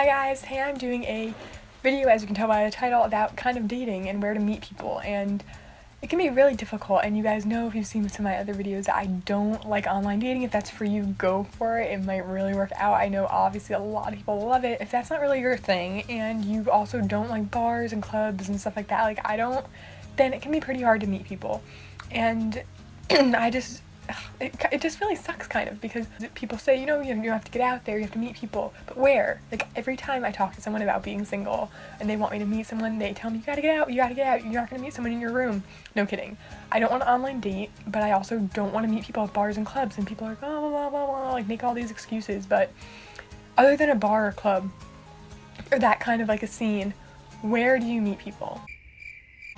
Hi guys, hey, I'm doing a video, as you can tell by the title, about kind of dating and where to meet people, and it can be really difficult, and you guys know if you've seen some of my other videos that I don't like online dating. If that's for you, go for it. It might really work out. I know obviously a lot of people love it. If that's not really your thing, and you also don't like bars and clubs and stuff like that, like I don't, then it can be pretty hard to meet people. And it just really sucks kind of, because people say, you have to get out there, you have to meet people, but where? Like every time I talk to someone about being single and they want me to meet someone, they tell me you gotta get out, you're not gonna meet someone in your room. No kidding. I don't want an online date, but I also don't want to meet people at bars and clubs, and people are like, oh, blah, blah, blah, like make all these excuses. But other than a bar or club or that kind of like a scene, where do you meet people?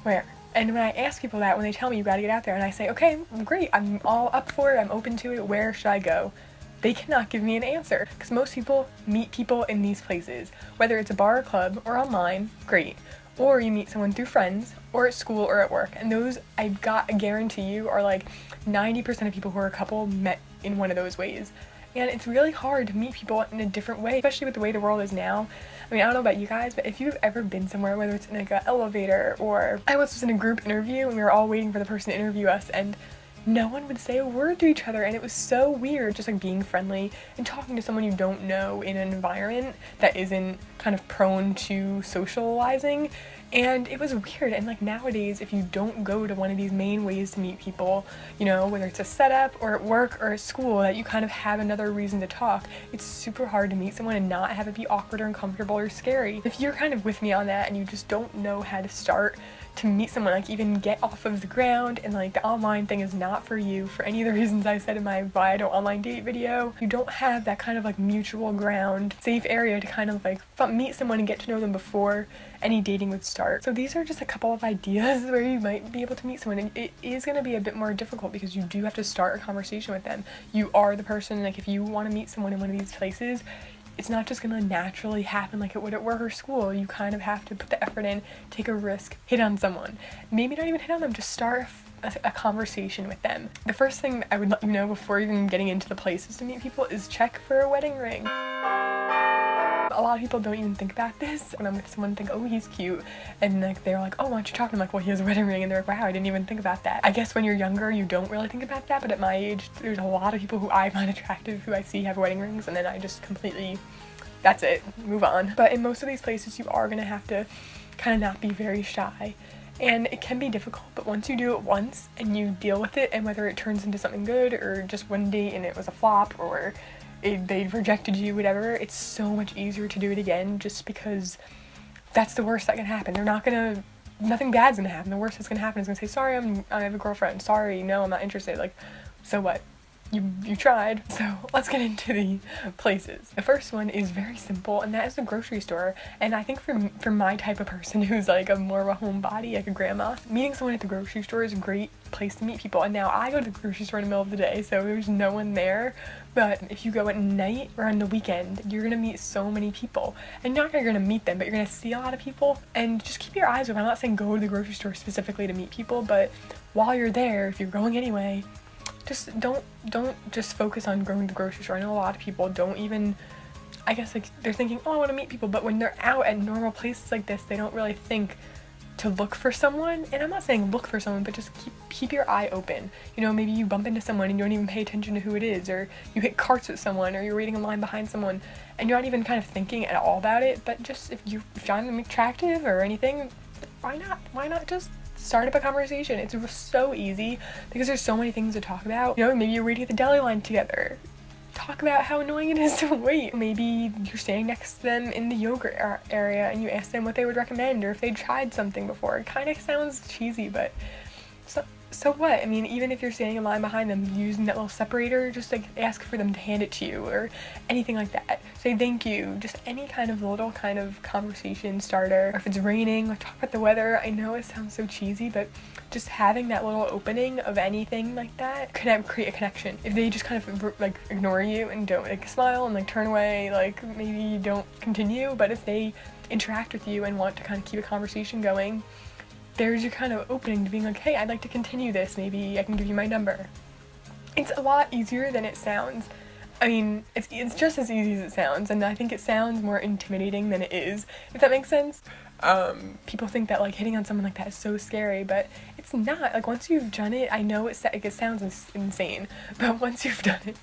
Where? And when I ask people that, when they tell me you gotta get out there, and I say, okay, great, I'm all up for it, I'm open to it, where should I go? They cannot give me an answer, because most people meet people in these places. Whether it's a bar or club, or online, great. Or you meet someone through friends, or at school, or at work. And those, I guarantee you, are like 90% of people who are a couple met in one of those ways. And it's really hard to meet people in a different way, especially with the way the world is now. I mean, I don't know about you guys, but if you've ever been somewhere, whether it's in like an elevator, or I once was in a group interview and we were all waiting for the person to interview us, and no one would say a word to each other, and it was so weird, just like being friendly and talking to someone you don't know in an environment that isn't kind of prone to socializing. And it was weird. And like nowadays, if you don't go to one of these main ways to meet people, whether it's a setup or at work or at school, that you kind of have another reason to talk, it's super hard to meet someone and not have it be awkward or uncomfortable or scary. If you're kind of with me on that and you just don't know how to start to meet someone, like even get off of the ground, and like the online thing is not for you for any of the reasons I said in my why I don't online date video, you don't have that kind of like mutual ground, safe area to kind of like meet someone and get to know them before any dating would start. So these are just a couple of ideas where you might be able to meet someone, and it is going to be a bit more difficult because you do have to start a conversation with them. You are the person, like if you want to meet someone in one of these places, it's not just gonna naturally happen like it would at work or school. You kind of have to put the effort in, take a risk, hit on someone. Maybe not even hit on them, just start a conversation with them. The first thing I would let you know before even getting into the places to meet people is check for a wedding ring. A lot of people don't even think about this. When I'm with someone, think, oh, he's cute, and like they're like, oh, why don't you talk to him? Like, well, he has a wedding ring, and they're like, wow, I didn't even think about that. I guess when you're younger, you don't really think about that, but at my age, there's a lot of people who I find attractive who I see have wedding rings, and then I just completely, that's it, move on. But in most of these places, you are gonna have to kind of not be very shy. And it can be difficult, but once you do it once and you deal with it, and whether it turns into something good or just one date and it was a flop, or they rejected you, whatever, it's so much easier to do it again, just because that's the worst that can happen. Nothing bad's gonna happen. The worst that's gonna happen is gonna say, sorry, I have a girlfriend. Sorry, no, I'm not interested. Like, so what? You tried. So let's get into the places. The first one is very simple, and that is the grocery store. And I think for my type of person who's like more of a homebody, like a grandma, meeting someone at the grocery store is a great place to meet people. And now I go to the grocery store in the middle of the day, so there's no one there. But if you go at night or on the weekend, you're gonna meet so many people. And you're not gonna meet them, but you're gonna see a lot of people. And just keep your eyes open. I'm not saying go to the grocery store specifically to meet people, but while you're there, if you're going anyway, just don't just focus on going to the grocery store. I know a lot of people don't even, I guess, like they're thinking, oh, I want to meet people, but when they're out at normal places like this, they don't really think to look for someone. And I'm not saying look for someone, but just keep your eye open. Maybe you bump into someone and you don't even pay attention to who it is, or you hit carts with someone, or you're waiting in line behind someone and you're not even kind of thinking at all about it. But just if you find them attractive or anything, why not just start up a conversation? It's so easy because there's so many things to talk about. Maybe you're waiting at the deli line together. Talk about how annoying it is to wait. Maybe you're standing next to them in the yogurt area and you ask them what they would recommend, or if they'd tried something before. It kind of sounds cheesy, but so what? I mean, even if you're standing in line behind them, using that little separator, just like ask for them to hand it to you, or anything like that. Say thank you. Just any kind of little kind of conversation starter. Or if it's raining, like talk about the weather. I know it sounds so cheesy, but just having that little opening of anything like that can create a connection. If they just kind of like ignore you and don't like smile and like turn away, like maybe you don't continue. But if they interact with you and want to kind of keep a conversation going, there's your kind of opening to being like, hey, I'd like to continue this, maybe I can give you my number. It's a lot easier than it sounds. I mean, it's just as easy as it sounds, and I think it sounds more intimidating than it is, if that makes sense. People think that, like, hitting on someone like that is so scary, but it's not. Like, once you've done it, I know it sounds insane, but once you've done it,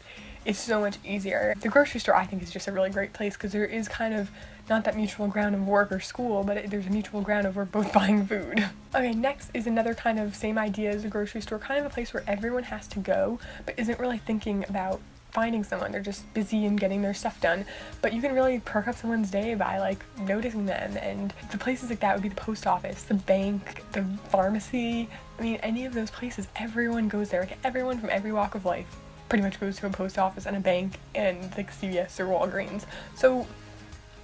it's so much easier. The grocery store, I think, is just a really great place because there is kind of not that mutual ground of work or school, but there's a mutual ground of we're both buying food. Okay, next is another kind of same idea as a grocery store, kind of a place where everyone has to go, but isn't really thinking about finding someone. They're just busy and getting their stuff done, but you can really perk up someone's day by, like, noticing them. And the places like that would be the post office, the bank, the pharmacy. I mean, any of those places, everyone goes there. Like, everyone from every walk of life pretty much goes to a post office and a bank and, like, CVS or Walgreens. So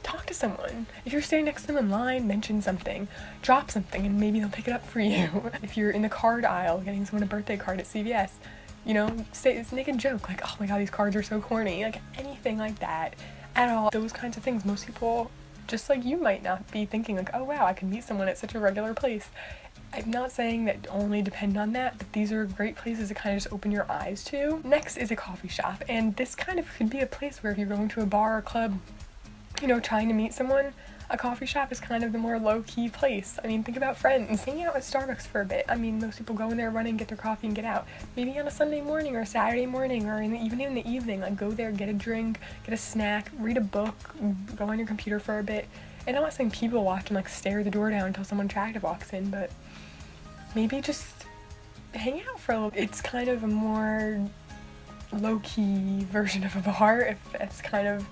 talk to someone. If you're standing next to them in line, mention something, drop something, and maybe they'll pick it up for you. If you're in the card aisle getting someone a birthday card at CVS, you know, make a joke, like, oh my god, these cards are so corny, like, anything like that at all. Those kinds of things, most people, just like you, might not be thinking, like, oh wow, I can meet someone at such a regular place. I'm not saying that only depend on that, but these are great places to kind of just open your eyes to. Next is a coffee shop, and this kind of could be a place where if you're going to a bar or club, you know, trying to meet someone, a coffee shop is kind of the more low-key place. I mean, think about friends. Hanging out at Starbucks for a bit. I mean, most people go in there, run and get their coffee and get out. Maybe on a Sunday morning or a Saturday morning or even in the evening, like, go there, get a drink, get a snack, read a book, go on your computer for a bit. And I'm not saying people watch and, like, stare the door down until someone attractive walks in, but maybe just hang out for a little. It's kind of a more low-key version of a bar, if that's kind of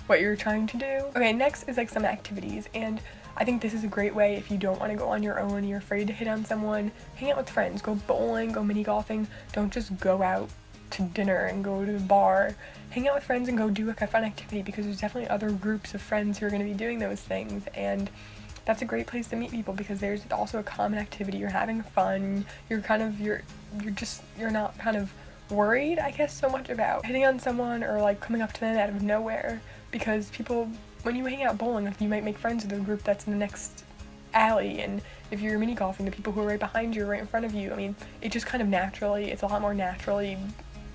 what you're trying to do. Okay, next is, like, some activities, and I think this is a great way if you don't want to go on your own and you're afraid to hit on someone. Hang out with friends, go bowling, go mini golfing. Don't just go out to dinner and go to the bar. Hang out with friends and go do, like, a fun activity, because there's definitely other groups of friends who are going to be doing those things, and that's a great place to meet people because there's also a common activity. You're having fun. You're not kind of worried, I guess, so much about hitting on someone or, like, coming up to them out of nowhere. Because people, when you hang out bowling, like, you might make friends with a group that's in the next alley, and if you're mini golfing, the people who are right behind you, right in front of you, I mean, it just kind of naturally, it's a lot more naturally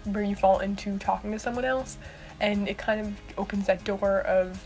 where you fall into talking to someone else, and it kind of opens that door of,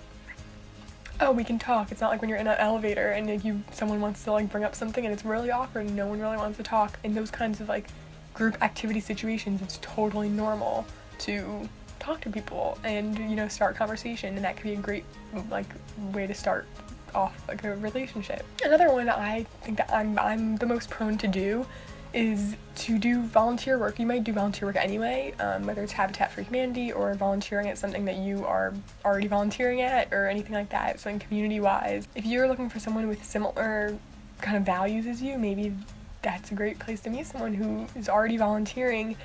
oh, we can talk. It's not like when you're in an elevator and, like, someone wants to, like, bring up something and it's really awkward and no one really wants to talk. In those kinds of, like, group activity situations, it's totally normal to talk to people and, you know, start conversation, and that could be a great, like, way to start off, like, a relationship. Another one I think that I'm the most prone to do is to do volunteer work. You might do volunteer work anyway, whether it's Habitat for Humanity or volunteering at something that you are already volunteering at or anything like that, something community-wise. If you're looking for someone with similar kind of values as you, maybe that's a great place to meet someone who is already volunteering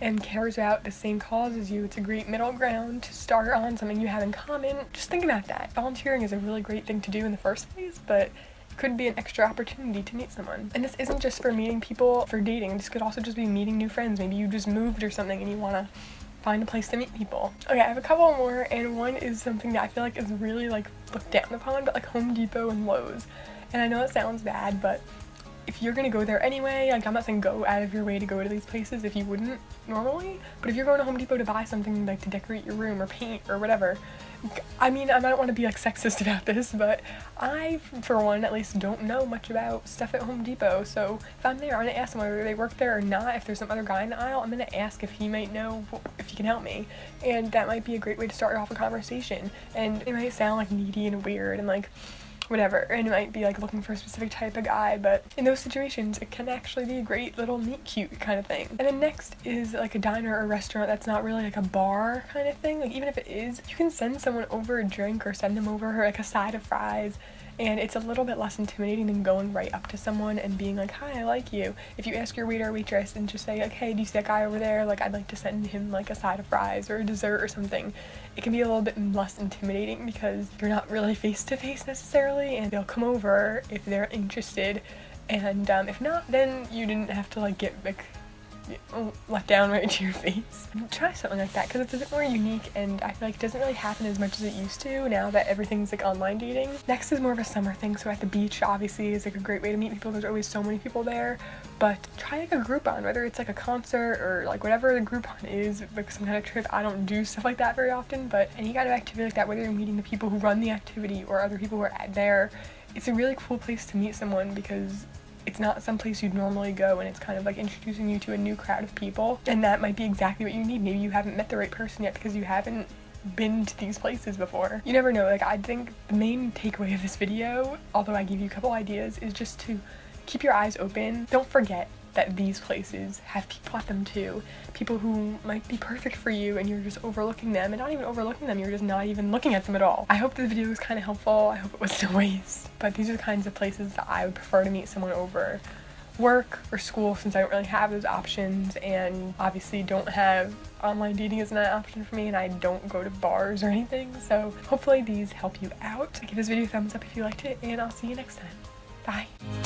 and cares about the same cause as you. It's a great middle ground to start on something you have in common. Just think about that. Volunteering is a really great thing to do in the first place, but it could be an extra opportunity to meet someone. And this isn't just for meeting people for dating. This could also just be meeting new friends. Maybe you just moved or something and you want to find a place to meet people. Okay, I have a couple more, and one is something that I feel like is really, like, looked down upon, but, like, Home Depot and Lowe's. And I know it sounds bad, but if you're gonna go there anyway, like, I'm not saying go out of your way to go to these places if you wouldn't normally, but if you're going to Home Depot to buy something, like, to decorate your room or paint or whatever, I mean, I don't want to be, like, sexist about this, but I, for one, at least don't know much about stuff at Home Depot, so if I'm there, I'm gonna ask them whether they work there or not. If there's some other guy in the aisle, I'm gonna ask if he might know, if he can help me, and that might be a great way to start off a conversation. And it might sound, like, needy and weird and, like, whatever, and it might be, like, looking for a specific type of guy, but in those situations it can actually be a great little meet cute kind of thing. And then next is, like, a diner or restaurant that's not really, like, a bar kind of thing. Like, even if it is, you can send someone over a drink or send them over, like, a side of fries, and it's a little bit less intimidating than going right up to someone and being like, hi, I like you. If you ask your waiter or waitress and just say, like, hey, do you see that guy over there? Like, I'd like to send him, like, a side of fries or a dessert or something. It can be a little bit less intimidating because you're not really face-to-face necessarily, and they'll come over if they're interested, and if not, then you didn't have to, like, get, like, let down right to your face. Try something like that because it's a bit more unique, and I feel like it doesn't really happen as much as it used to now that everything's like online dating. Next is more of a summer thing, so at the beach obviously is like a great way to meet people. There's always so many people there, but try like a Groupon, whether it's like a concert or like whatever the Groupon is, like some kind of trip. I don't do stuff like that very often, but any kind of activity like that, whether you're meeting the people who run the activity or other people who are there, it's a really cool place to meet someone because it's not some place you'd normally go, and it's kind of like introducing you to a new crowd of people, and that might be exactly what you need. Maybe you haven't met the right person yet because you haven't been to these places before. You never know. Like, I think the main takeaway of this video, although I gave you a couple ideas, is just to keep your eyes open. Don't forget that these places have people at them too. People who might be perfect for you and you're just overlooking them, and not even overlooking them, you're just not even looking at them at all. I hope this video was kind of helpful. I hope it wasn't a waste. But these are the kinds of places that I would prefer to meet someone over work or school, since I don't really have those options, and obviously don't have online dating as an option for me, and I don't go to bars or anything. So hopefully these help you out. Give this video a thumbs up if you liked it, and I'll see you next time. Bye.